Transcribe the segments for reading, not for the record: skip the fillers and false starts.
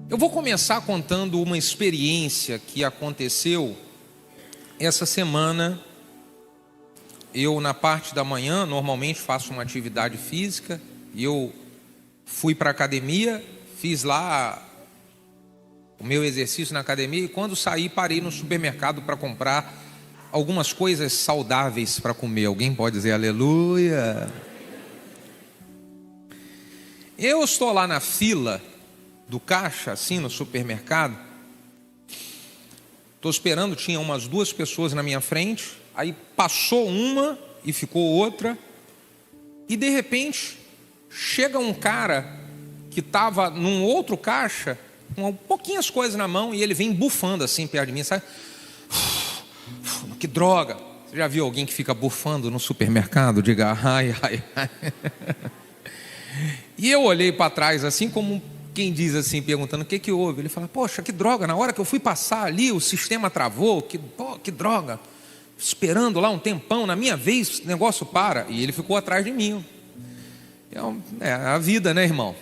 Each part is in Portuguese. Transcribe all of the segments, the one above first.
Eu vou começar contando uma experiência que aconteceu essa semana. Eu, na parte da manhã, normalmente faço uma atividade física, e eu fui para a academia, fiz lá o meu exercício na academia, e quando saí, parei no supermercado para comprar algumas coisas saudáveis para comer. Alguém pode dizer aleluia? Eu estou lá na fila do caixa, assim, no supermercado. Estou esperando, tinha umas 2 pessoas na minha frente. Aí passou uma e ficou outra. E de repente, chega um cara que estava num outro caixa, com pouquinhas coisas na mão, e ele vem bufando assim perto de mim, sabe? Que droga! Você já viu alguém que fica bufando no supermercado? Diga, ai, ai, ai. E eu olhei para trás assim, como quem diz assim, perguntando o que houve. Ele fala, poxa, que droga, na hora que eu fui passar ali, o sistema travou, que droga. Esperando lá um tempão, na minha vez, o negócio para. E ele ficou atrás de mim. É a vida, né, irmão?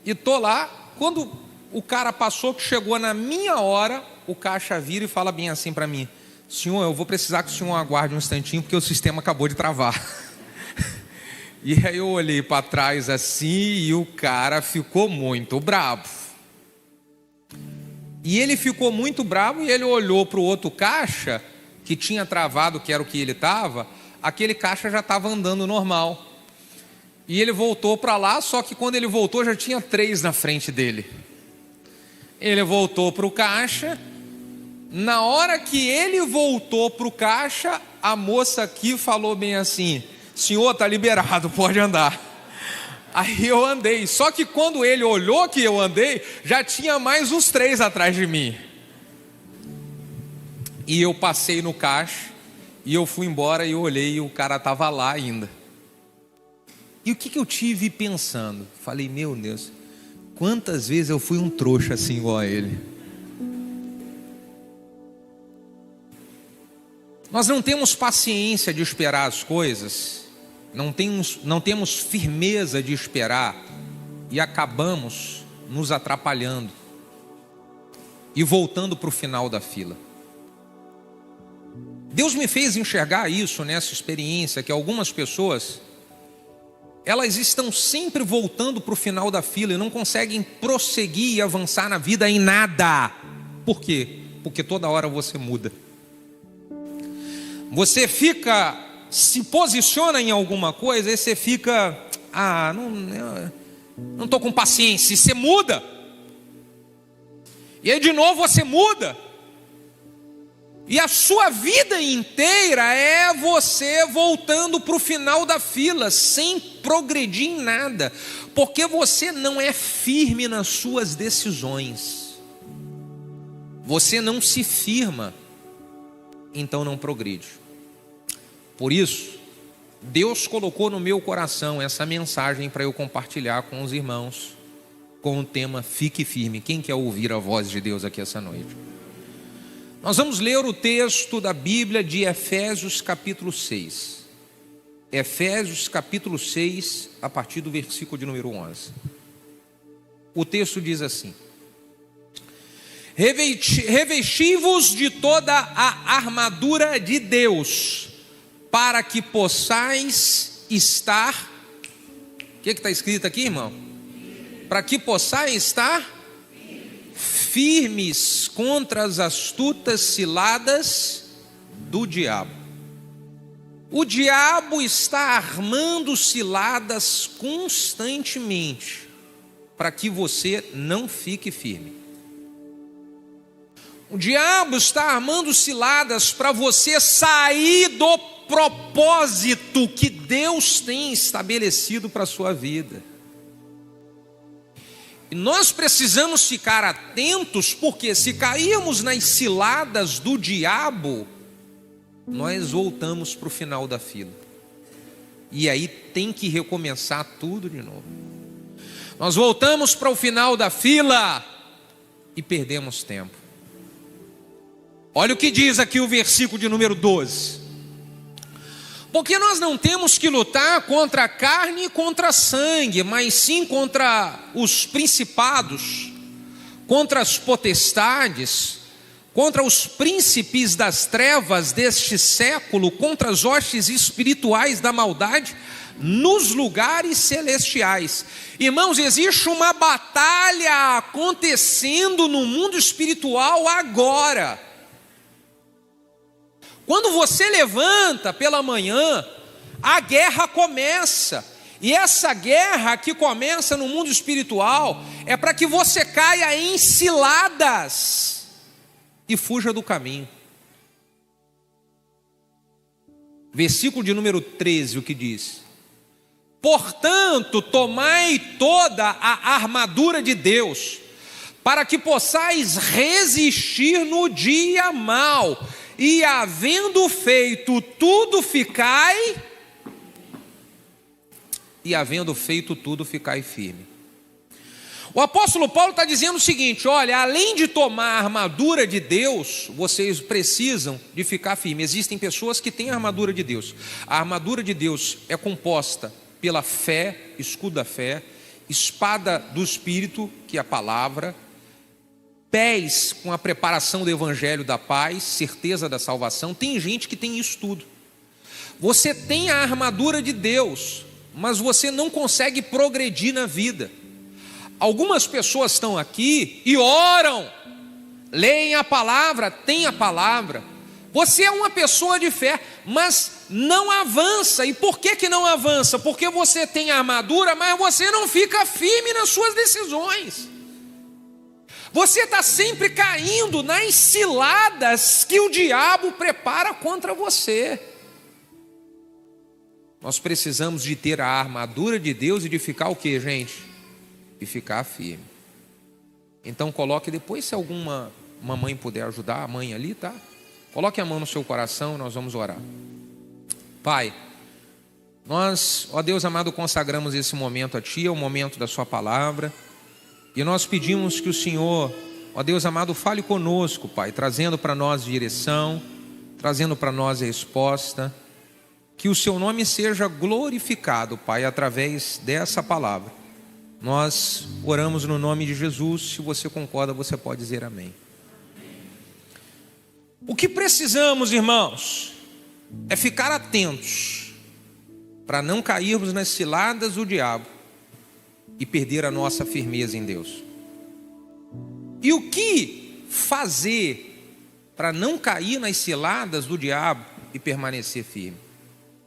E tô lá, quando o cara passou, que chegou na minha hora, o caixa vira e fala bem assim para mim, senhor, eu vou precisar que o senhor aguarde um instantinho, porque o sistema acabou de travar. E aí eu olhei para trás assim, e o cara ficou muito bravo. E ele ficou muito bravo, e ele olhou para o outro caixa, que tinha travado, que era o que ele estava. Aquele caixa já estava andando normal. E ele voltou para lá, só que quando ele voltou já tinha 3 na frente dele. Ele voltou para o caixa. Na hora que ele voltou para o caixa, a moça aqui falou bem assim, senhor, está liberado, pode andar. Aí eu andei, só que quando ele olhou que eu andei, já tinha mais uns 3 atrás de mim. E eu passei no caixa, e eu fui embora, e eu olhei, e o cara estava lá ainda. E o que eu tive pensando? Falei, meu Deus, quantas vezes eu fui um trouxa assim igual a ele. Nós não temos paciência de esperar as coisas, não temos firmeza de esperar, e acabamos nos atrapalhando e voltando para o final da fila. Deus me fez enxergar isso nessa experiência, que algumas pessoas, elas estão sempre voltando para o final da fila e não conseguem prosseguir e avançar na vida em nada. Por quê? Porque toda hora você muda. Você se posiciona em alguma coisa e você fica, não estou com paciência, e você muda. E aí de novo você muda. E a sua vida inteira é você voltando para o final da fila, sem progredir em nada, porque você não é firme nas suas decisões. Você não se firma, então não progride. Por isso, Deus colocou no meu coração essa mensagem para eu compartilhar com os irmãos, com o tema Fique Firme. Quem quer ouvir a voz de Deus aqui essa noite? Nós vamos ler o texto da Bíblia de Efésios capítulo 6. Efésios capítulo 6, a partir do versículo de número 11. O texto diz assim: revesti-vos de toda a armadura de Deus, para que possais estar... O que está escrito aqui, irmão? Para que possais estar firmes contra as astutas ciladas do diabo. O diabo está armando ciladas constantemente para que você não fique firme. O diabo está armando ciladas para você sair do propósito que Deus tem estabelecido para a sua vida. E nós precisamos ficar atentos, porque se cairmos nas ciladas do diabo, nós voltamos para o final da fila. E aí tem que recomeçar tudo de novo. Nós voltamos para o final da fila e perdemos tempo. Olha o que diz aqui o versículo de número 12. Porque nós não temos que lutar contra a carne e contra sangue, mas sim contra os principados, contra as potestades, contra os príncipes das trevas deste século, contra as hostes espirituais da maldade nos lugares celestiais. Irmãos, existe uma batalha acontecendo no mundo espiritual agora. Quando você levanta pela manhã, a guerra começa. E essa guerra que começa no mundo espiritual é para que você caia em ciladas e fuja do caminho. Versículo de número 13, o que diz? Portanto, tomai toda a armadura de Deus, para que possais resistir no dia mau, e havendo feito tudo, ficai firme. O apóstolo Paulo está dizendo o seguinte: olha, além de tomar a armadura de Deus, vocês precisam de ficar firmes. Existem pessoas que têm a armadura de Deus. A armadura de Deus é composta pela fé, escudo da fé, espada do Espírito, que é a palavra, pés com a preparação do evangelho da paz, certeza da salvação. Tem gente que tem isso tudo. Você tem a armadura de Deus, mas você não consegue progredir na vida. Algumas pessoas estão aqui e oram, leem a palavra, têm a palavra. Você é uma pessoa de fé, mas não avança. E por que não avança? Porque você tem a armadura, mas você não fica firme nas suas decisões. Você está sempre caindo nas ciladas que o diabo prepara contra você. Nós precisamos de ter a armadura de Deus e de ficar o que, gente? De ficar firme. Então coloque depois, se alguma mamãe puder ajudar, a mãe ali, tá? Coloque a mão no seu coração e nós vamos orar. Pai, nós, ó Deus amado, consagramos esse momento a Ti, é o momento da Sua palavra. E nós pedimos que o Senhor, ó Deus amado, fale conosco, Pai, trazendo para nós direção, trazendo para nós a resposta. Que o Seu nome seja glorificado, Pai, através dessa palavra. Nós oramos no nome de Jesus. Se você concorda, você pode dizer amém. O que precisamos, irmãos, é ficar atentos para não cairmos nas ciladas do diabo e perder a nossa firmeza em Deus. E o que fazer para não cair nas ciladas do diabo e permanecer firme?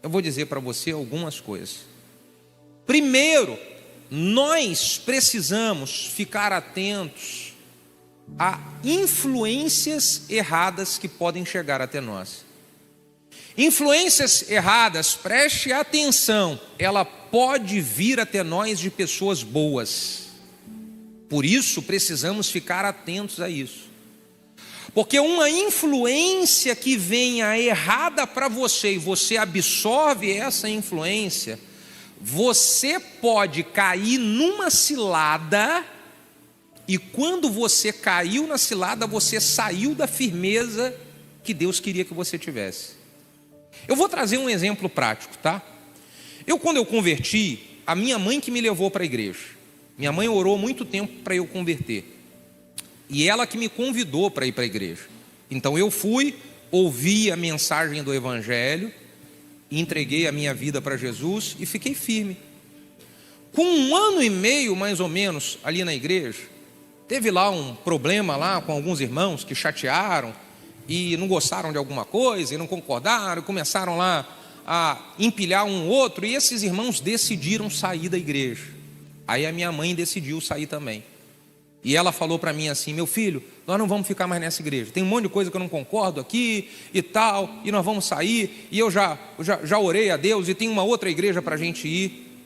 Eu vou dizer para você algumas coisas. Primeiro, nós precisamos ficar atentos a influências erradas que podem chegar até nós. Influências erradas, preste atenção, ela pode vir até nós de pessoas boas. Por isso precisamos ficar atentos a isso. Porque uma influência que venha errada para você e você absorve essa influência, você pode cair numa cilada. E quando você caiu na cilada, você saiu da firmeza que Deus queria que você tivesse. Eu vou trazer um exemplo prático, tá? Quando eu converti, a minha mãe que me levou para a igreja. Minha mãe orou muito tempo para eu converter. E ela que me convidou para ir para a igreja. Então eu fui, ouvi a mensagem do evangelho, entreguei a minha vida para Jesus e fiquei firme. Com 1 ano e meio, mais ou menos, ali na igreja, teve lá um problema lá com alguns irmãos que chatearam e não gostaram de alguma coisa e não concordaram, começaram lá a empilhar um outro, e esses irmãos decidiram sair da igreja. Aí a minha mãe decidiu sair também. E ela falou para mim assim: meu filho, nós não vamos ficar mais nessa igreja, tem um monte de coisa que eu não concordo aqui e tal, e nós vamos sair, e eu já orei a Deus e tem uma outra igreja para a gente ir.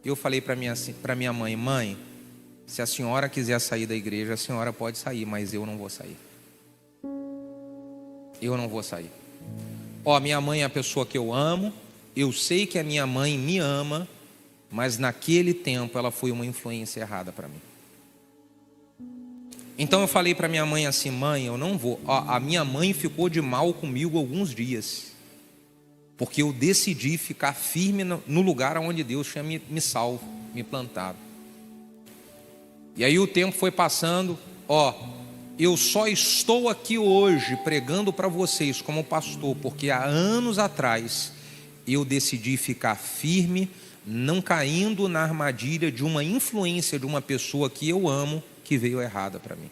Eu falei para minha mãe: mãe, se a senhora quiser sair da igreja, a senhora pode sair, mas eu não vou sair. Eu não vou sair. Minha mãe é a pessoa que eu amo, eu sei que a minha mãe me ama, mas naquele tempo ela foi uma influência errada para mim. Então eu falei para minha mãe assim: mãe, eu não vou. A minha mãe ficou de mal comigo alguns dias, porque eu decidi ficar firme no lugar onde Deus tinha me salvo, me plantado. E aí o tempo foi passando, Ó, eu só estou aqui hoje pregando para vocês como pastor, porque há anos atrás eu decidi ficar firme, não caindo na armadilha de uma influência de uma pessoa que eu amo, que veio errada para mim.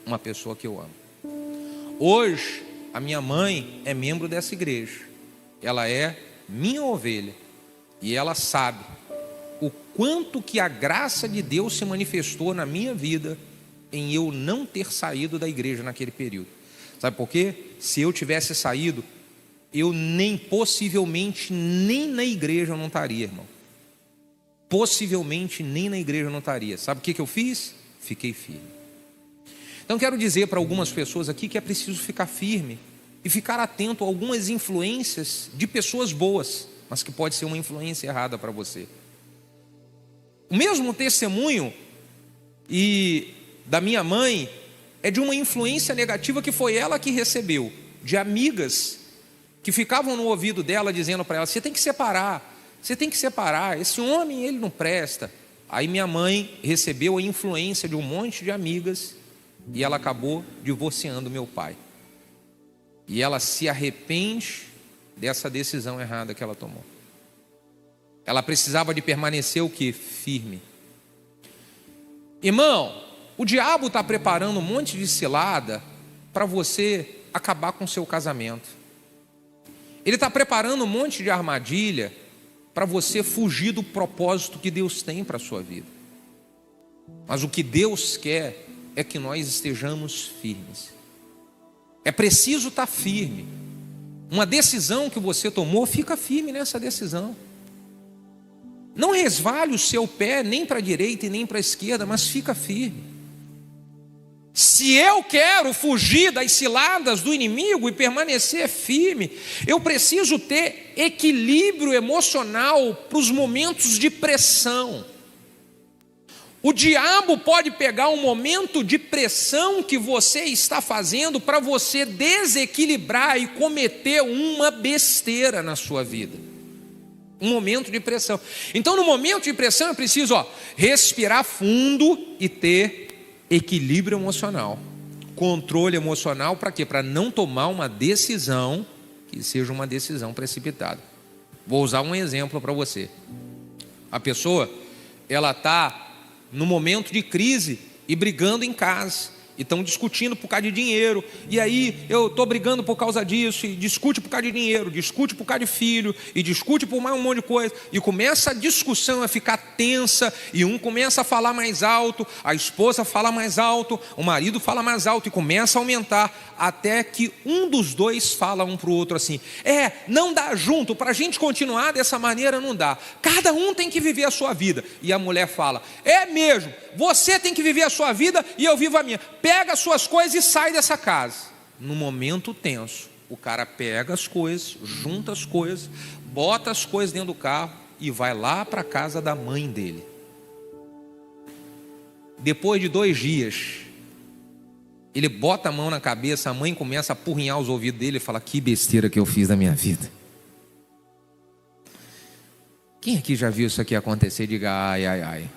Uma pessoa que eu amo. Hoje, a minha mãe é membro dessa igreja. Ela é minha ovelha. E ela sabe o quanto que a graça de Deus se manifestou na minha vida em eu não ter saído da igreja naquele período. Sabe por quê? Se eu tivesse saído, eu possivelmente nem na igreja eu não estaria, irmão. Possivelmente nem na igreja eu não estaria. Sabe o que eu fiz? Fiquei firme. Então quero dizer para algumas pessoas aqui que é preciso ficar firme e ficar atento a algumas influências de pessoas boas, mas que pode ser uma influência errada para você. O mesmo testemunho da minha mãe é de uma influência negativa que foi ela que recebeu, de amigas que ficavam no ouvido dela dizendo para ela: você tem que separar, esse homem ele não presta. Aí minha mãe recebeu a influência de um monte de amigas e ela acabou divorciando meu pai. E ela se arrepende dessa decisão errada que ela tomou. Ela precisava de permanecer o quê? Firme. Irmão, o diabo está preparando um monte de cilada para você acabar com o seu casamento. Ele está preparando um monte de armadilha para você fugir do propósito que Deus tem para a sua vida. Mas o que Deus quer é que nós estejamos firmes. É preciso estar firme. Uma decisão que você tomou, fica firme nessa decisão. Não resvale o seu pé nem para a direita e nem para a esquerda, mas fica firme. Se eu quero fugir das ciladas do inimigo e permanecer firme, eu preciso ter equilíbrio emocional para os momentos de pressão. O diabo pode pegar um momento de pressão que você está fazendo para você desequilibrar e cometer uma besteira na sua vida. Um momento de pressão. Então, no momento de pressão, é preciso respirar fundo e ter equilíbrio emocional, controle emocional. Para quê? Para não tomar uma decisão que seja uma decisão precipitada. Vou usar um exemplo para você. A pessoa, ela está no momento de crise e brigando em casa, e estão discutindo por causa de dinheiro, e aí eu estou brigando por causa disso, e discute por causa de dinheiro, discute por causa de filho, e discute por mais um monte de coisa, e começa a discussão a ficar tensa, e um começa a falar mais alto, a esposa fala mais alto, o marido fala mais alto, e começa a aumentar, até que um dos dois fala um para o outro assim: não dá junto, para a gente continuar dessa maneira não dá, cada um tem que viver a sua vida. E a mulher fala: é mesmo, você tem que viver a sua vida e eu vivo a minha. Pega as suas coisas e sai dessa casa. No momento tenso, o cara pega as coisas, junta as coisas, bota as coisas dentro do carro e vai lá para a casa da mãe dele. Depois de 2 dias, ele bota a mão na cabeça, a mãe começa a apurrinhar os ouvidos dele e fala: que besteira que eu fiz na minha vida. Quem aqui já viu isso aqui acontecer? Diga ai, ai, ai.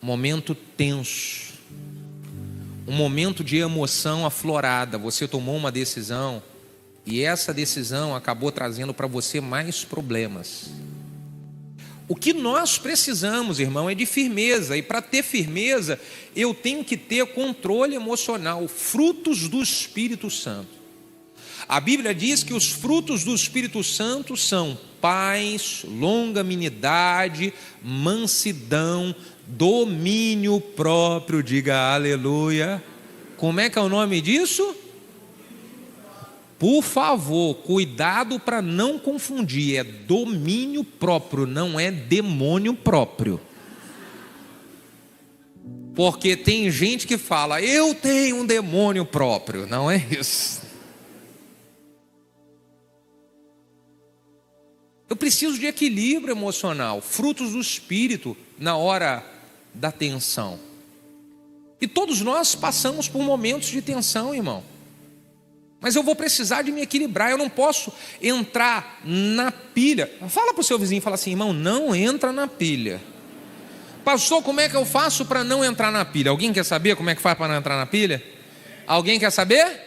Momento tenso, um momento de emoção aflorada. Você tomou uma decisão e essa decisão acabou trazendo para você mais problemas. O que nós precisamos, irmão, é de firmeza. E para ter firmeza, eu tenho que ter controle emocional, frutos do Espírito Santo. A Bíblia diz que os frutos do Espírito Santo são paz, longanimidade, mansidão, domínio próprio. Diga aleluia. Como é que é o nome disso? Por favor, cuidado para não confundir. É domínio próprio, não é demônio próprio. Porque tem gente que fala: eu tenho um demônio próprio. Não é isso. Eu preciso de equilíbrio emocional, frutos do Espírito na hora da tensão. E todos nós passamos por momentos de tensão, irmão. Mas eu vou precisar de me equilibrar. Eu não posso entrar na pilha. Fala para o seu vizinho, fala assim: irmão, não entra na pilha. Pastor, como é que eu faço para não entrar na pilha? Alguém quer saber como é que faz para não entrar na pilha? Alguém quer saber?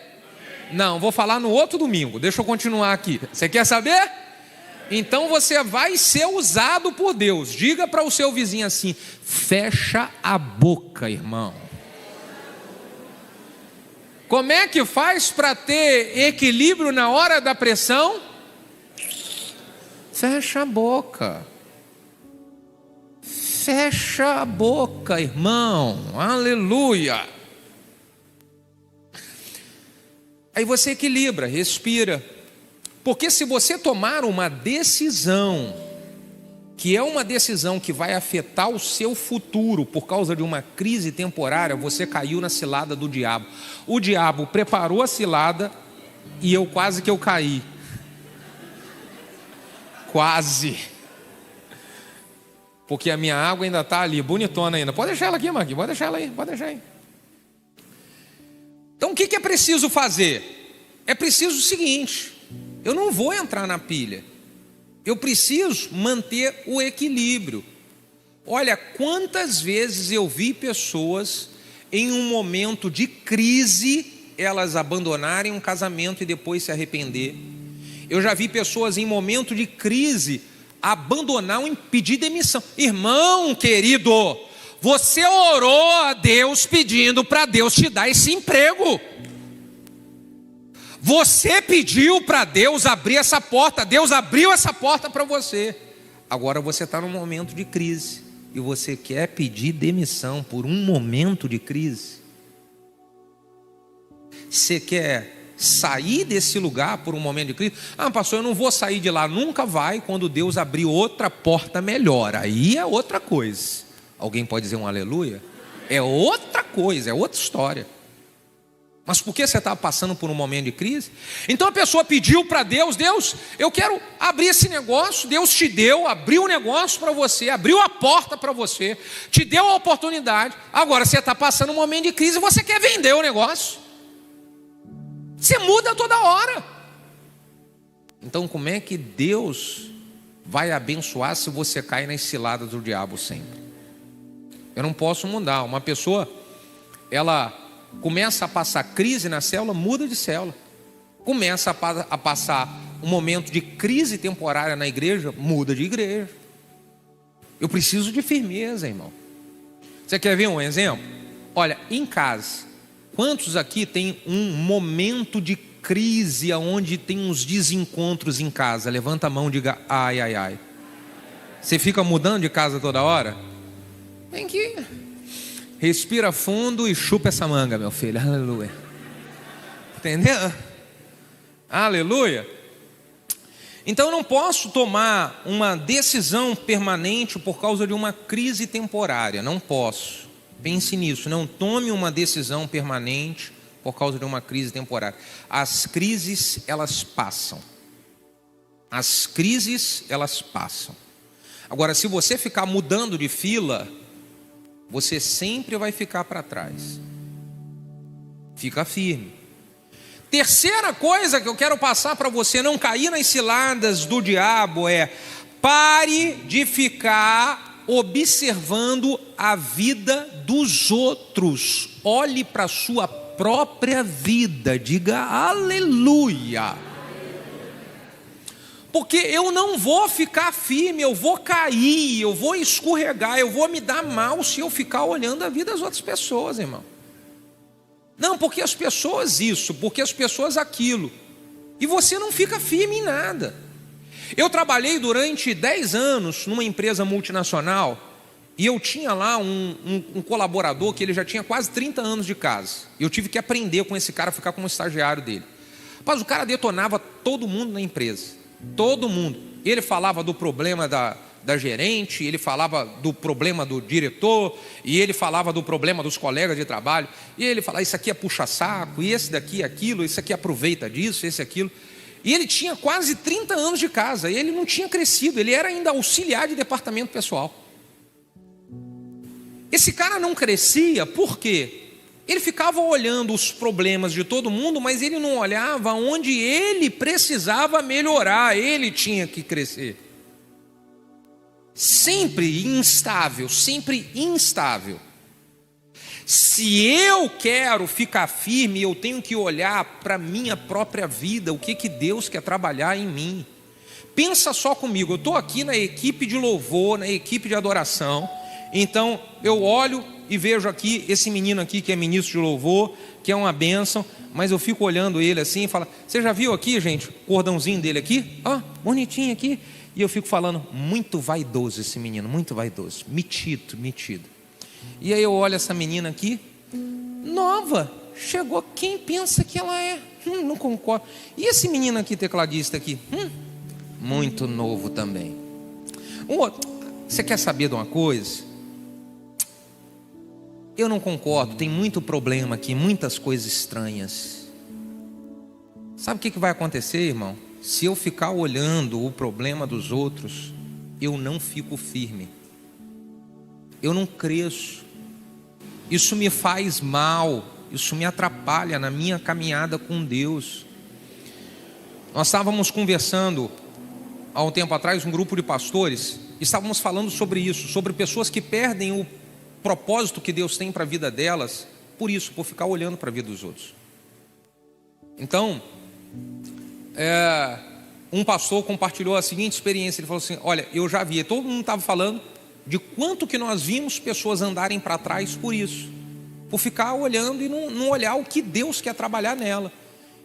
Não, vou falar no outro domingo. Deixa eu continuar aqui. Você quer saber? Então você vai ser usado por Deus. Diga para o seu vizinho assim: fecha a boca, irmão. Como é que faz para ter equilíbrio na hora da pressão? Fecha a boca. Fecha a boca, irmão. Aleluia. Aí você equilibra, respira. Porque se você tomar uma decisão, que é uma decisão que vai afetar o seu futuro por causa de uma crise temporária, você caiu na cilada do diabo. O diabo preparou a cilada e eu quase que eu caí. Quase. Porque a minha água ainda está ali, bonitona ainda. Pode deixar ela aqui, Marquinhos, pode deixar ela aí, pode deixar aí. Então o que é preciso fazer? É preciso o seguinte: eu não vou entrar na pilha, eu preciso manter o equilíbrio. Olha, quantas vezes eu vi pessoas em um momento de crise, elas abandonarem um casamento e depois se arrepender. Eu já vi pessoas em momento de crise abandonar um pedir demissão. Irmão querido, você orou a Deus pedindo para Deus te dar esse emprego. Você pediu para Deus abrir essa porta, Deus abriu essa porta para você. Agora você está num momento de crise e você quer pedir demissão por um momento de crise. Você quer sair desse lugar por um momento de crise? Ah, pastor, eu não vou sair de lá. Nunca vai quando Deus abrir outra porta melhor. Aí é outra coisa. Alguém pode dizer um aleluia? É outra coisa, é outra história. Mas por que você está passando por um momento de crise? Então a pessoa pediu para Deus: Deus, eu quero abrir esse negócio. Deus te deu, abriu o negócio para você, abriu a porta para você, te deu a oportunidade. Agora você está passando um momento de crise e você quer vender o negócio. Você muda toda hora. Então como é que Deus vai abençoar se você cai nas ciladas do diabo sempre? Eu não posso mudar. Uma pessoa, ela começa a passar crise na célula, muda de célula. Começa a passar um momento de crise temporária na igreja, muda de igreja. Eu preciso de firmeza, irmão. Você quer ver um exemplo? Olha, em casa, quantos aqui tem um momento de crise onde tem uns desencontros em casa? Levanta a mão e diga: ai, ai, ai. Você fica mudando de casa toda hora? Tem que respira fundo e chupa essa manga, meu filho. Aleluia. Entendeu? Aleluia. Então eu não posso tomar uma decisão permanente por causa de uma crise temporária. Não posso. Pense nisso. Não tome uma decisão permanente por causa de uma crise temporária. As crises, elas passam. As crises, elas passam. Agora, se você ficar mudando de fila, você sempre vai ficar para trás. Fica firme. Terceira coisa que eu quero passar para você não cair nas ciladas do diabo é: pare de ficar observando a vida dos outros. Olhe para a sua própria vida. Diga aleluia. Porque eu não vou ficar firme, eu vou cair, eu vou escorregar, eu vou me dar mal se eu ficar olhando a vida das outras pessoas, irmão. Não, porque as pessoas isso, porque as pessoas aquilo. E você não fica firme em nada. Eu trabalhei durante 10 anos numa empresa multinacional e eu tinha lá um colaborador que ele já tinha quase 30 anos de casa. Eu tive que aprender com esse cara, ficar como estagiário dele. Mas o cara detonava todo mundo na empresa. Todo mundo. Ele falava do problema da gerente, ele falava do problema do diretor, e ele falava do problema dos colegas de trabalho, e ele falava: isso aqui é puxa-saco, e esse daqui é aquilo, isso aqui aproveita disso, esse é aquilo. E ele tinha quase 30 anos de casa, e ele não tinha crescido, ele era ainda auxiliar de departamento pessoal. Esse cara não crescia, por quê? Ele ficava olhando os problemas de todo mundo, mas ele não olhava onde ele precisava melhorar, ele tinha que crescer. sempre instável, sempre instável. Se eu quero ficar firme, eu tenho que olhar para a minha própria vida, o que Deus quer trabalhar em mim. Pensa só comigo, eu estou aqui na equipe de louvor, na equipe de adoração, então eu olho e vejo aqui esse menino aqui que é ministro de louvor, que é uma bênção, mas eu fico olhando ele assim e falo, você já viu aqui, gente, o cordãozinho dele aqui? Ó, bonitinho aqui. E eu fico falando, muito vaidoso esse menino, muito vaidoso, metido. E aí eu olho essa menina aqui, nova, chegou, quem pensa que ela é? Não concordo. E esse menino aqui, tecladista aqui? Muito novo também. Você quer saber de uma coisa? Eu não concordo, tem muito problema aqui, muitas coisas estranhas. Sabe o que vai acontecer, irmão? Se eu ficar olhando o problema dos outros, eu não fico firme. Eu não cresço. Isso me faz mal, isso me atrapalha na minha caminhada com Deus. Nós estávamos conversando há um tempo atrás, um grupo de pastores, estávamos falando sobre isso, sobre pessoas que perdem o propósito que Deus tem para a vida delas, por ficar olhando para a vida dos outros. Então, um pastor compartilhou a seguinte experiência, ele falou assim, olha, eu já vi, todo mundo estava falando de quanto que nós vimos pessoas andarem para trás por ficar olhando e não olhar o que Deus quer trabalhar nela.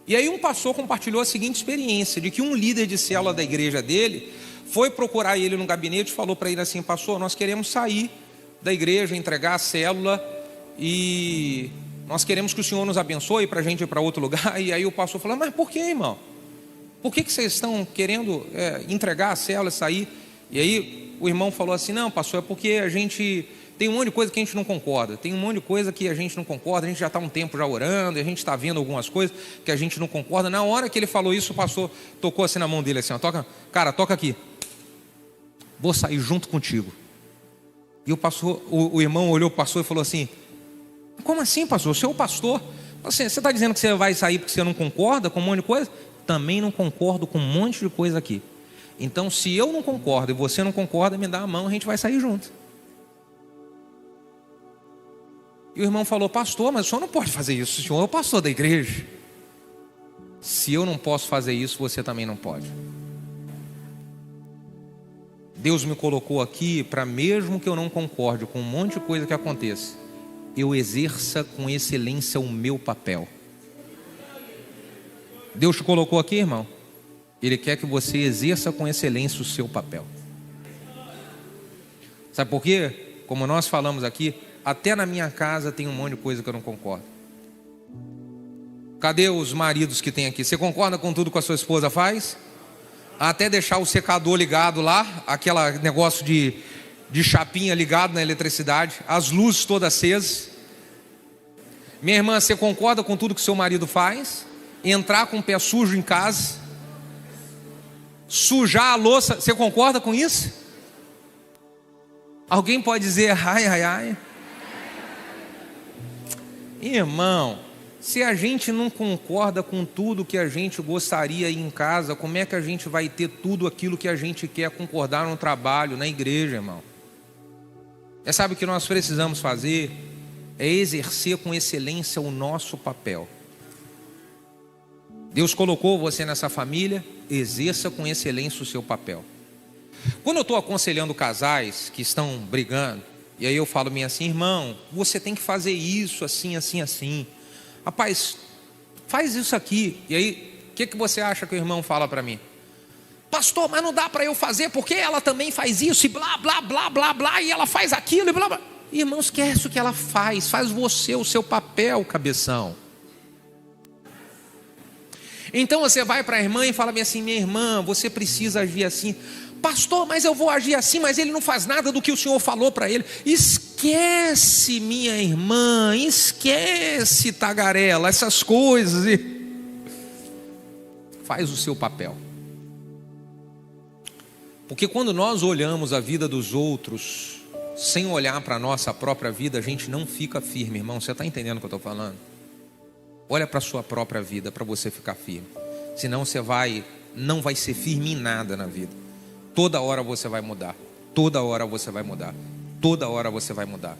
E aí um pastor compartilhou a seguinte experiência, de que um líder de célula da igreja dele foi procurar ele no gabinete e falou para ele assim, pastor, nós queremos sair da igreja, entregar a célula e nós queremos que o Senhor nos abençoe para a gente ir para outro lugar. E aí o pastor falou, mas por que, irmão? Por que vocês estão querendo entregar a célula e sair? E aí o irmão falou assim, não, pastor, é porque a gente tem um monte de coisa que a gente não concorda, tem um monte de coisa que a gente não concorda, a gente já está um tempo já orando, a gente está vendo algumas coisas que a gente não concorda. Na hora que ele falou isso, o pastor tocou assim na mão dele, assim, ó, toca aqui, vou sair junto contigo. E o irmão olhou para o pastor e falou assim, como assim, pastor? Você é o pastor? Você está dizendo que você vai sair porque você não concorda com um monte de coisa? Também não concordo com um monte de coisa aqui. Então, se eu não concordo e você não concorda, me dá a mão, a gente vai sair junto. E o irmão falou, pastor, mas o senhor não pode fazer isso, o senhor é o pastor da igreja. Se eu não posso fazer isso, você também não pode. Deus me colocou aqui para, mesmo que eu não concorde com um monte de coisa que aconteça, eu exerça com excelência o meu papel. Deus te colocou aqui, irmão, Ele quer que você exerça com excelência o seu papel. Sabe por quê? Como nós falamos aqui, até na minha casa tem um monte de coisa que eu não concordo. Cadê os maridos que tem aqui? Você concorda com tudo que a sua esposa faz? Até deixar o secador ligado lá, aquele negócio de chapinha ligado na eletricidade, as luzes todas acesas. Minha irmã, você concorda com tudo que seu marido faz? Entrar com o pé sujo em casa, sujar a louça, você concorda com isso? Alguém pode dizer ai? Irmão, se a gente não concorda com tudo que a gente gostaria em casa, como é que a gente vai ter tudo aquilo que a gente quer concordar no trabalho, na igreja, irmão? Sabe o que nós precisamos fazer? É exercer com excelência o nosso papel. Deus colocou você nessa família, exerça com excelência o seu papel. Quando eu estou aconselhando casais que estão brigando, e aí eu falo bem assim, irmão, você tem que fazer isso, assim. Rapaz, faz isso aqui. E aí, o que você acha que o irmão fala para mim? Pastor, mas não dá para eu fazer, porque ela também faz isso, e blá, blá, e ela faz aquilo, e blá, blá. Irmão, esquece o que ela faz você o seu papel, cabeção. Então você vai para a irmã e fala bem assim, minha irmã, você precisa agir assim. Pastor, mas eu vou agir assim, mas ele não faz nada do que o Senhor falou para ele. Esquece, minha irmã, esquece, tagarela, essas coisas. Faz o seu papel. Porque quando nós olhamos a vida dos outros, sem olhar para a nossa própria vida, a gente não fica firme, irmão. Você está entendendo o que eu estou falando? Olha para a sua própria vida, para você ficar firme. Senão você não vai ser firme em nada na vida. Toda hora você vai mudar. Toda hora você vai mudar. Toda hora você vai mudar.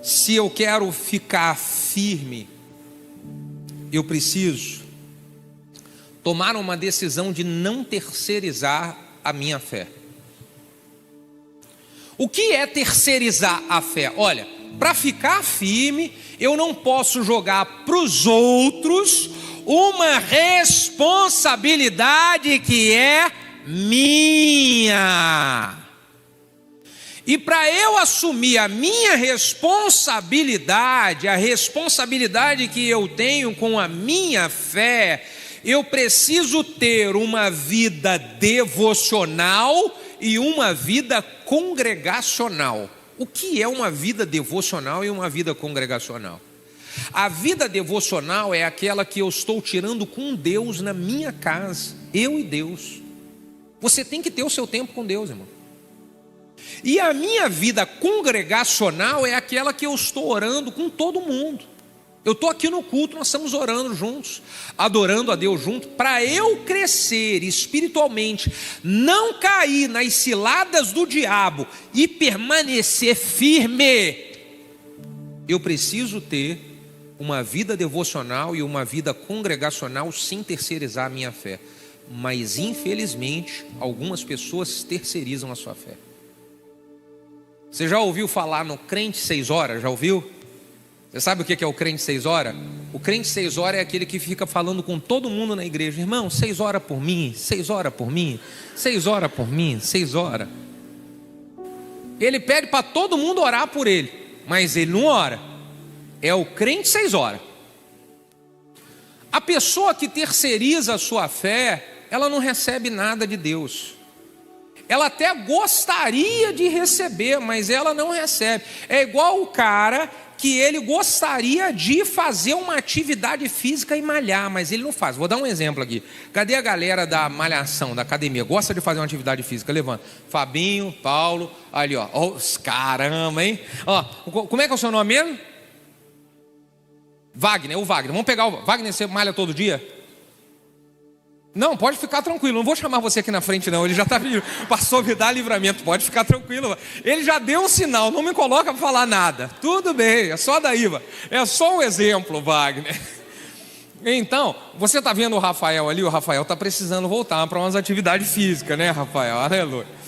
Se eu quero ficar firme, eu preciso tomar uma decisão de não terceirizar a minha fé. O que é terceirizar a fé? Olha, para ficar firme, eu não posso jogar para os outros uma responsabilidade que é minha. E para eu assumir a minha responsabilidade, a responsabilidade que eu tenho com a minha fé, eu preciso ter uma vida devocional e uma vida congregacional. O que é uma vida devocional e uma vida congregacional? A vida devocional é aquela que eu estou tirando com Deus na minha casa, eu e Deus. Você tem que ter o seu tempo com Deus, irmão. E a minha vida congregacional é aquela que eu estou orando com todo mundo. Eu estou aqui no culto, nós estamos orando juntos, adorando a Deus junto. Para eu crescer espiritualmente, não cair nas ciladas do diabo e permanecer firme, eu preciso ter uma vida devocional e uma vida congregacional sem terceirizar a minha fé. Mas infelizmente, algumas pessoas terceirizam a sua fé. Você já ouviu falar no crente 6 horas? Já ouviu? Você sabe o que é o crente 6 horas? O crente 6 horas é aquele que fica falando com todo mundo na igreja: irmão, 6 horas por mim, 6 horas por mim, 6 horas por mim, 6 horas. Ele pede para todo mundo orar por ele, mas ele não ora. É o crente 6 horas. A pessoa que terceiriza a sua fé, ela não recebe nada de Deus. Ela até gostaria de receber, mas ela não recebe. É igual o cara que ele gostaria de fazer uma atividade física e malhar, mas ele não faz. Vou dar um exemplo aqui. Cadê a galera da malhação, da academia? Gosta de fazer uma atividade física? Levanta. Fabinho, Paulo, ali ó. Oh, caramba, hein? Ó, como é que é o seu nome mesmo? Wagner, o Wagner. Vamos pegar o Wagner, você malha todo dia? Não, pode ficar tranquilo, não vou chamar você aqui na frente não, ele já está vindo, passou me dar livramento, pode ficar tranquilo, ele já deu um sinal, não me coloca para falar nada, tudo bem, é só daí, é só um exemplo, Wagner. Então, você está vendo o Rafael ali, o Rafael está precisando voltar para umas atividades físicas, né, Rafael, aleluia.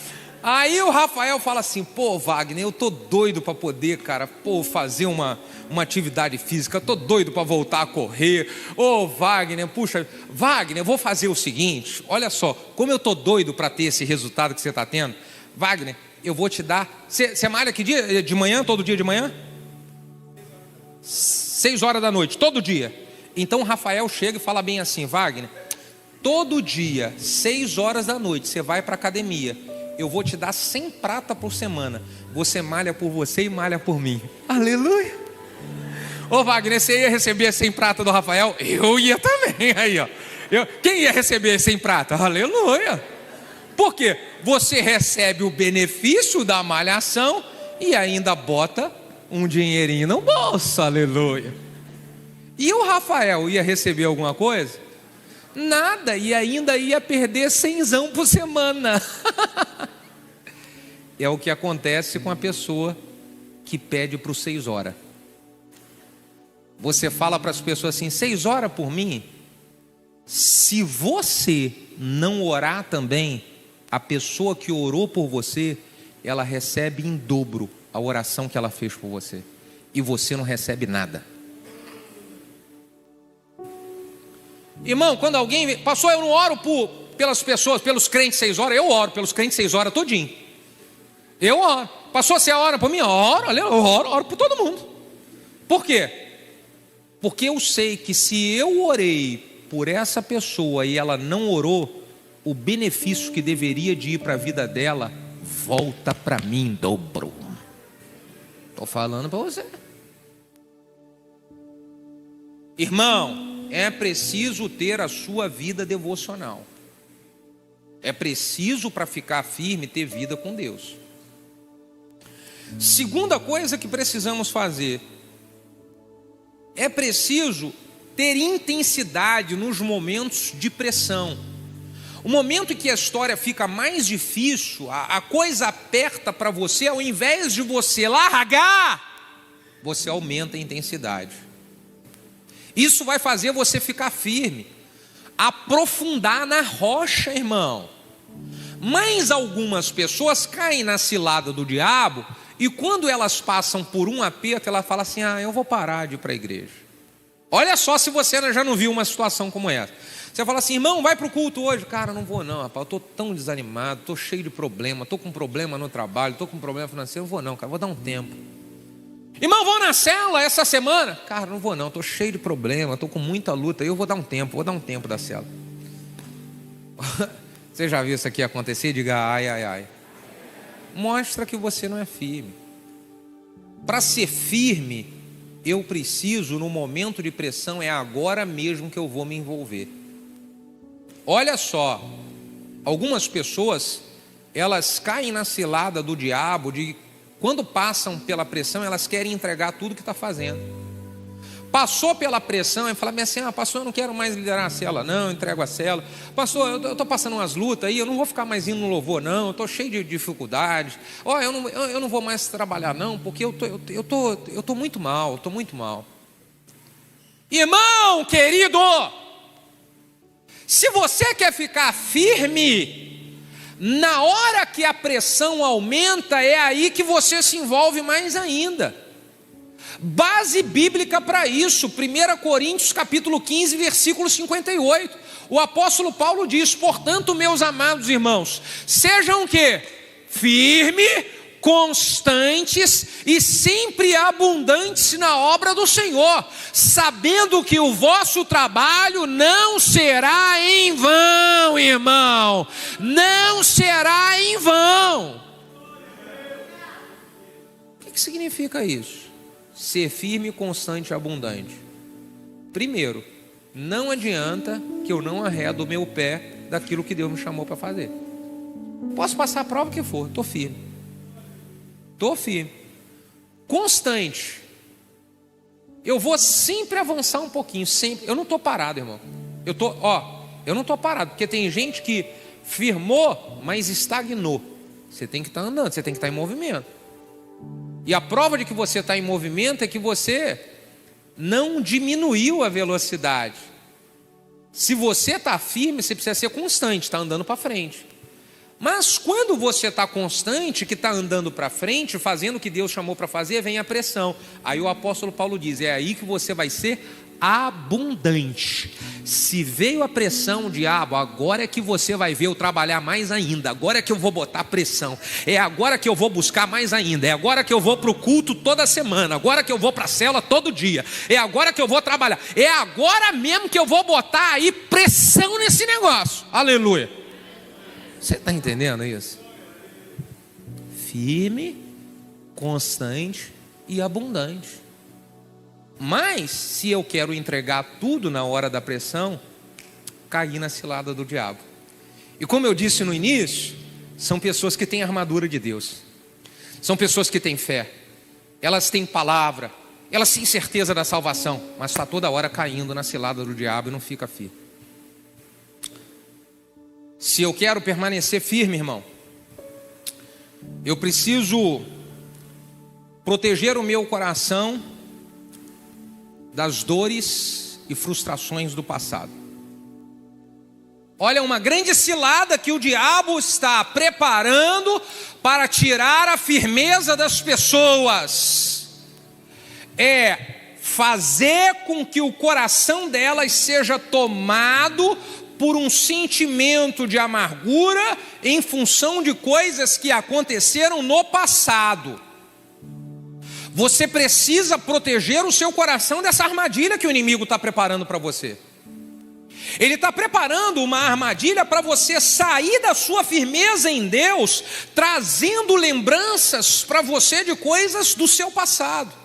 Aí o Rafael fala assim: pô, Wagner, eu tô doido para poder, cara, fazer uma atividade física, tô doido para voltar a correr. Ô, Wagner, puxa, Wagner, eu vou fazer o seguinte, olha só, como eu tô doido para ter esse resultado que você está tendo, Wagner, eu vou te dar, você malha que dia? De manhã, todo dia de manhã? 6 horas da noite, todo dia. Então o Rafael chega e fala bem assim: Wagner, todo dia, 6 horas da noite, você vai para a academia. Eu vou te dar 100 prata por semana. Você malha por você e malha por mim. Aleluia. Ô Wagner, você ia receber 100 prata do Rafael? Eu ia também. Aí, ó. Quem ia receber 100 prata? Aleluia. Por quê? Você recebe o benefício da malhação e ainda bota um dinheirinho no bolso. Aleluia. E o Rafael ia receber alguma coisa? Nada, e ainda ia perder 100 por semana. É o que acontece com a pessoa que pede para os 6 horas. Você fala para as pessoas assim: 6 horas por mim. Se você não orar também, a pessoa que orou por você, ela recebe em dobro a oração que ela fez por você, e você não recebe nada. Irmão, quando alguém passou, eu não oro pelas pessoas, pelos crentes 6 horas, eu oro pelos crentes 6 horas todinho. Eu oro. Passou, você ora por mim? Eu oro por todo mundo. Por quê? Porque eu sei que se eu orei por essa pessoa e ela não orou, o benefício que deveria de ir para a vida dela volta para mim em dobro. Estou falando para você. Irmão, é preciso ter a sua vida devocional. É preciso, para ficar firme, ter vida com Deus. Segunda coisa que precisamos fazer: é preciso ter intensidade nos momentos de pressão. O momento em que a história fica mais difícil, a coisa aperta para você, ao invés de você largar, você aumenta a intensidade. Isso vai fazer você ficar firme, aprofundar na rocha, irmão. Mas algumas pessoas caem na cilada do diabo, e quando elas passam por um aperto, ela fala assim: eu vou parar de ir para a igreja. Olha só se você já não viu uma situação como essa. Você fala assim: irmão, vai para o culto hoje. Cara, não vou não, rapaz, eu estou tão desanimado, estou cheio de problema, estou com problema no trabalho, estou com problema financeiro, não vou não, cara, vou dar um tempo. Irmão, vou na célula essa semana. Cara, não vou não, estou cheio de problema, estou com muita luta, eu vou dar um tempo da célula. Você já viu isso aqui acontecer? Diga ai, ai, ai. Mostra que você não é firme. Para ser firme, eu preciso, no momento de pressão, é agora mesmo que eu vou me envolver. Olha só, algumas pessoas, elas caem na cilada do diabo, de quando passam pela pressão, elas querem entregar tudo que está fazendo. Passou pela pressão e fala assim: pastor, eu não quero mais liderar a célula, não, eu entrego a célula. Pastor, eu estou passando umas lutas aí, eu não vou ficar mais indo no louvor, não, eu estou cheio de dificuldades. Eu não vou mais trabalhar, não, porque eu tô muito mal, estou muito mal. Irmão querido, se você quer ficar firme, na hora que a pressão aumenta, é aí que você se envolve mais ainda. Base bíblica para isso, 1 Coríntios capítulo 15, versículo 58. O apóstolo Paulo diz: portanto, meus amados irmãos, sejam o quê? Firmes, constantes e sempre abundantes na obra do Senhor, sabendo que o vosso trabalho não será em vão, irmão, não será em vão. O que significa isso? Ser firme, constante e abundante. Primeiro, não adianta que eu não arredo o meu pé daquilo que Deus me chamou para fazer. Posso passar a prova que for, estou firme. Estou firme. Constante. Eu vou sempre avançar um pouquinho, sempre. Eu não estou parado, irmão. Eu não estou parado, porque tem gente que firmou, mas estagnou. Você tem que estar andando, você tem que estar em movimento. E a prova de que você está em movimento é que você não diminuiu a velocidade. Se você está firme, você precisa ser constante, está andando para frente. Mas quando você está constante, que está andando para frente, fazendo o que Deus chamou para fazer, vem a pressão. Aí o apóstolo Paulo diz: é aí que você vai ser abundante. Se veio a pressão, diabo, agora é que você vai ver eu trabalhar mais ainda. Agora é que eu vou botar pressão. É agora que eu vou buscar mais ainda. É agora que eu vou para o culto toda semana. Agora que eu vou para a célula todo dia. É agora que eu vou trabalhar. É agora mesmo que eu vou botar aí pressão nesse negócio. Aleluia. Você está entendendo isso? Firme, constante e abundante. Mas, se eu quero entregar tudo na hora da pressão, caí na cilada do diabo. E como eu disse no início, são pessoas que têm a armadura de Deus. São pessoas que têm fé. Elas têm palavra. Elas têm certeza da salvação. Mas está toda hora caindo na cilada do diabo e não fica firme. Se eu quero permanecer firme, irmão, eu preciso proteger o meu coração das dores e frustrações do passado. Olha, uma grande cilada que o diabo está preparando para tirar a firmeza das pessoas é fazer com que o coração delas seja tomado por um sentimento de amargura em função de coisas que aconteceram no passado. Você precisa proteger o seu coração dessa armadilha que o inimigo está preparando para você. Ele está preparando uma armadilha para você sair da sua firmeza em Deus, trazendo lembranças para você de coisas do seu passado.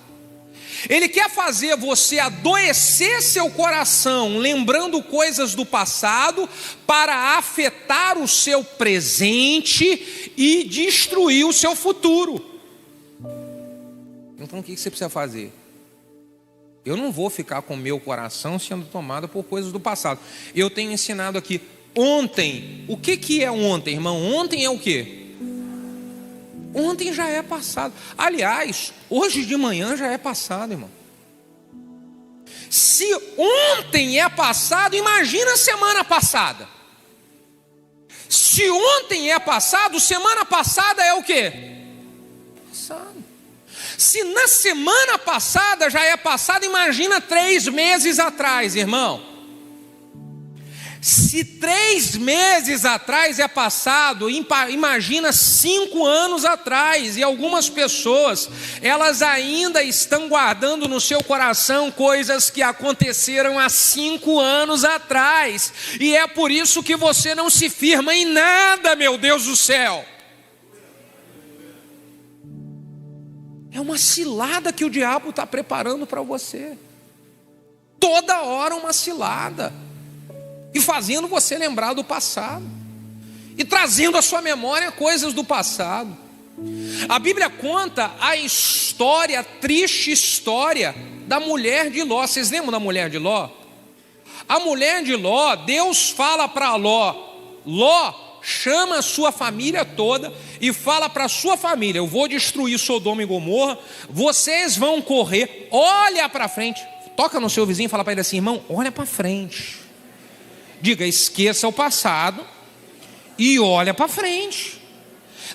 Ele quer fazer você adoecer seu coração, lembrando coisas do passado, para afetar o seu presente e destruir o seu futuro. Então o que você precisa fazer? Eu não vou ficar com o meu coração sendo tomado por coisas do passado. Eu tenho ensinado aqui, Ontem, o que é ontem, irmão? Ontem é o quê? Ontem já é passado. Aliás, hoje de manhã já é passado, irmão. Se ontem é passado, imagina a semana passada. Se ontem é passado, semana passada é o quê? Passado. Se na semana passada já é passado, imagina 3 meses atrás, irmão. Se 3 meses atrás é passado, imagina 5 anos atrás. E algumas pessoas, elas ainda estão guardando no seu coração coisas que aconteceram há 5 anos atrás. E é por isso que você não se firma em nada, meu Deus do céu. É uma cilada que o diabo está preparando para você. Toda hora uma cilada. E fazendo você lembrar do passado. E trazendo à sua memória coisas do passado. A Bíblia conta a história, a triste história da mulher de Ló. Vocês lembram da mulher de Ló? A mulher de Ló, Deus fala para Ló: Ló, chama a sua família toda e fala para a sua família: eu vou destruir Sodoma e Gomorra, vocês vão correr, olha para frente. Toca no seu vizinho e fala para ele assim: irmão, olha para frente. Diga, esqueça o passado e olha para frente.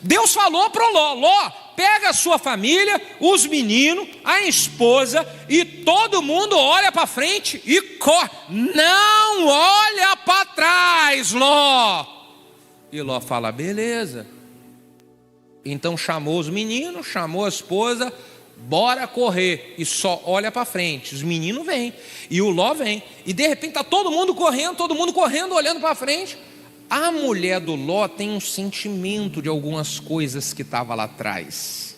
Deus falou para Ló: Ló, pega a sua família, os meninos, a esposa e todo mundo olha para frente e corre. Não olha para trás, Ló. E Ló fala: beleza. Então chamou os meninos, chamou a esposa, bora correr. E só olha para frente. Os meninos vêm e o Ló vem. E de repente está todo mundo correndo, olhando para frente. A mulher do Ló tem um sentimento de algumas coisas que estava lá atrás.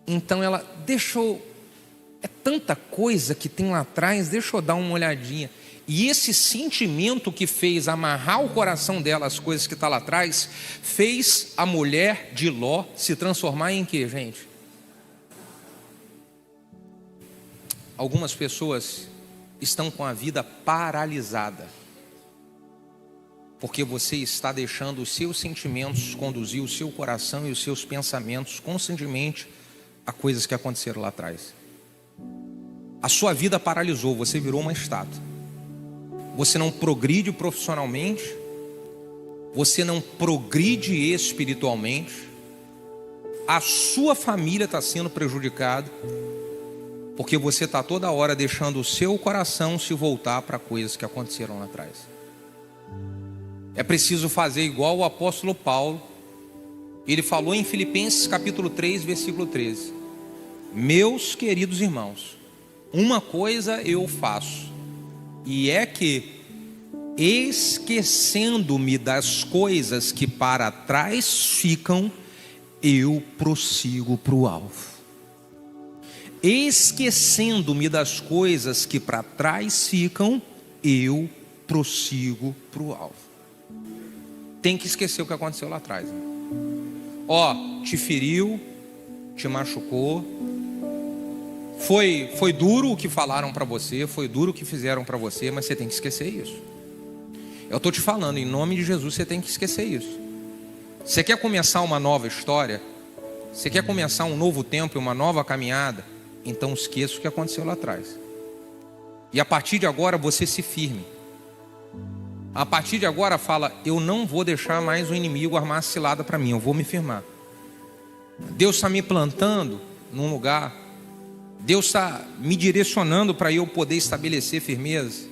Então ela deixou, é tanta coisa que tem lá atrás, deixa eu dar uma olhadinha. E esse sentimento que fez amarrar o coração dela as coisas que está lá atrás, fez a mulher de Ló se transformar em quê, gente? Algumas pessoas estão com a vida paralisada, porque você está deixando os seus sentimentos conduzir o seu coração e os seus pensamentos constantemente a coisas que aconteceram lá atrás. A sua vida paralisou, você virou uma estátua. Você não progride profissionalmente, você não progride espiritualmente, a sua família está sendo prejudicada, porque você está toda hora deixando o seu coração se voltar para coisas que aconteceram lá atrás. É preciso fazer igual o apóstolo Paulo. Ele falou em Filipenses capítulo 3, versículo 13: meus queridos irmãos, uma coisa eu faço, e é que, esquecendo-me das coisas que para trás ficam, eu prossigo para o alvo. Esquecendo-me das coisas que para trás ficam, eu prossigo para o alvo. Tem que esquecer o que aconteceu lá atrás. Te feriu, te machucou, foi duro o que falaram para você, foi duro o que fizeram para você, mas você tem que esquecer isso. Eu estou te falando, em nome de Jesus, você tem que esquecer isso. Você quer começar uma nova história? Você quer começar um novo tempo e uma nova caminhada? Então esqueça o que aconteceu lá atrás. E a partir de agora você se firme. A partir de agora fala: eu não vou deixar mais o inimigo armar a cilada para mim, eu vou me firmar. Deus está me plantando num lugar, Deus está me direcionando para eu poder estabelecer firmeza.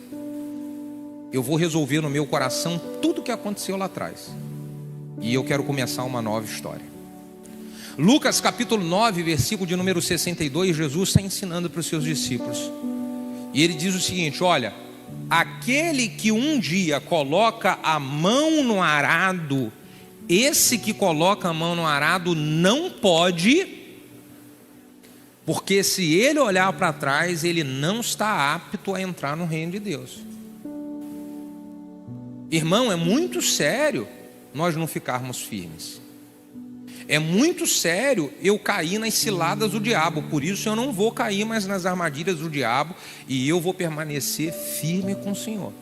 Eu vou resolver no meu coração tudo o que aconteceu lá atrás, e eu quero começar uma nova história. Lucas capítulo 9, versículo de número 62, Jesus está ensinando para os seus discípulos. E ele diz o seguinte: olha, aquele que um dia coloca a mão no arado, esse que coloca a mão no arado não pode, porque se ele olhar para trás, ele não está apto a entrar no reino de Deus. Irmão, é muito sério nós não ficarmos firmes. É muito sério eu cair nas ciladas do diabo. Por isso eu não vou cair mais nas armadilhas do diabo, e eu vou permanecer firme com o Senhor.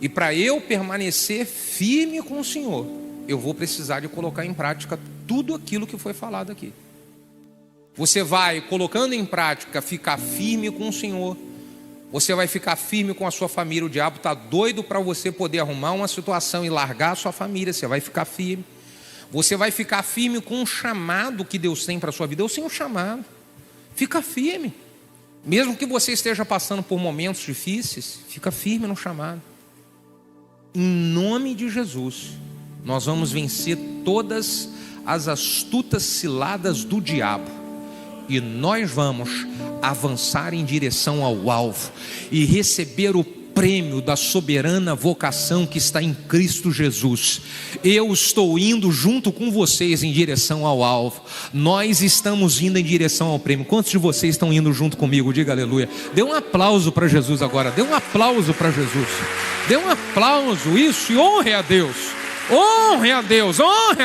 E para eu permanecer firme com o Senhor, eu vou precisar de colocar em prática tudo aquilo que foi falado aqui. Você vai, colocando em prática, ficar firme com o Senhor. Você vai ficar firme com a sua família. O diabo está doido para você poder arrumar uma situação e largar a sua família. Você vai ficar firme. Você vai ficar firme com o chamado que Deus tem para a sua vida. Eu tenho um chamado. Fica firme. Mesmo que você esteja passando por momentos difíceis, fica firme no chamado. Em nome de Jesus, nós vamos vencer todas as astutas ciladas do diabo. E nós vamos avançar em direção ao alvo e receber o prêmio da soberana vocação que está em Cristo Jesus. Eu estou indo junto com vocês em direção ao alvo. Nós estamos indo em direção ao prêmio. Quantos de vocês estão indo junto comigo? Diga aleluia. Dê um aplauso para Jesus agora. Dê um aplauso para Jesus. Dê um aplauso, isso, e honre a Deus. Honre a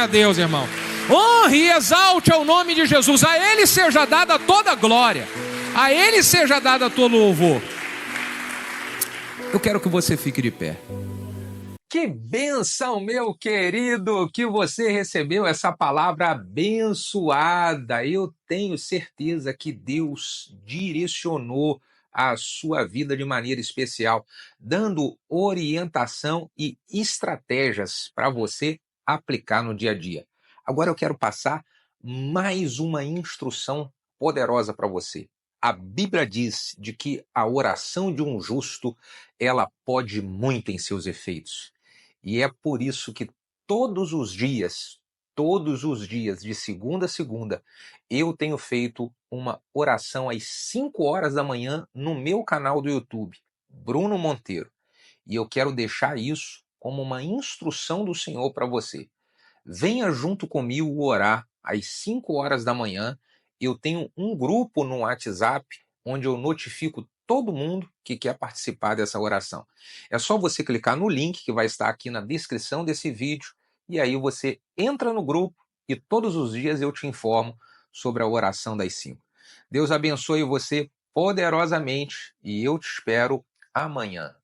Deus, irmão. Honre e exalte ao nome de Jesus. A Ele seja dada toda a glória. A Ele seja dada todo o louvor. Eu quero que você fique de pé. Que bênção, meu querido, que você recebeu essa palavra abençoada. Eu tenho certeza que Deus direcionou a sua vida de maneira especial, dando orientação e estratégias para você aplicar no dia a dia. Agora eu quero passar mais uma instrução poderosa para você. A Bíblia diz de que a oração de um justo, ela pode muito em seus efeitos. E é por isso que todos os dias, de segunda a segunda, eu tenho feito uma oração às 5 horas da manhã no meu canal do YouTube, Bruno Monteiro. E eu quero deixar isso como uma instrução do Senhor para você. Venha junto comigo orar às 5 horas da manhã. Eu tenho um grupo no WhatsApp onde eu notifico todo mundo que quer participar dessa oração. É só você clicar no link que vai estar aqui na descrição desse vídeo e aí você entra no grupo e todos os dias eu te informo sobre a oração das 5. Deus abençoe você poderosamente e eu te espero amanhã.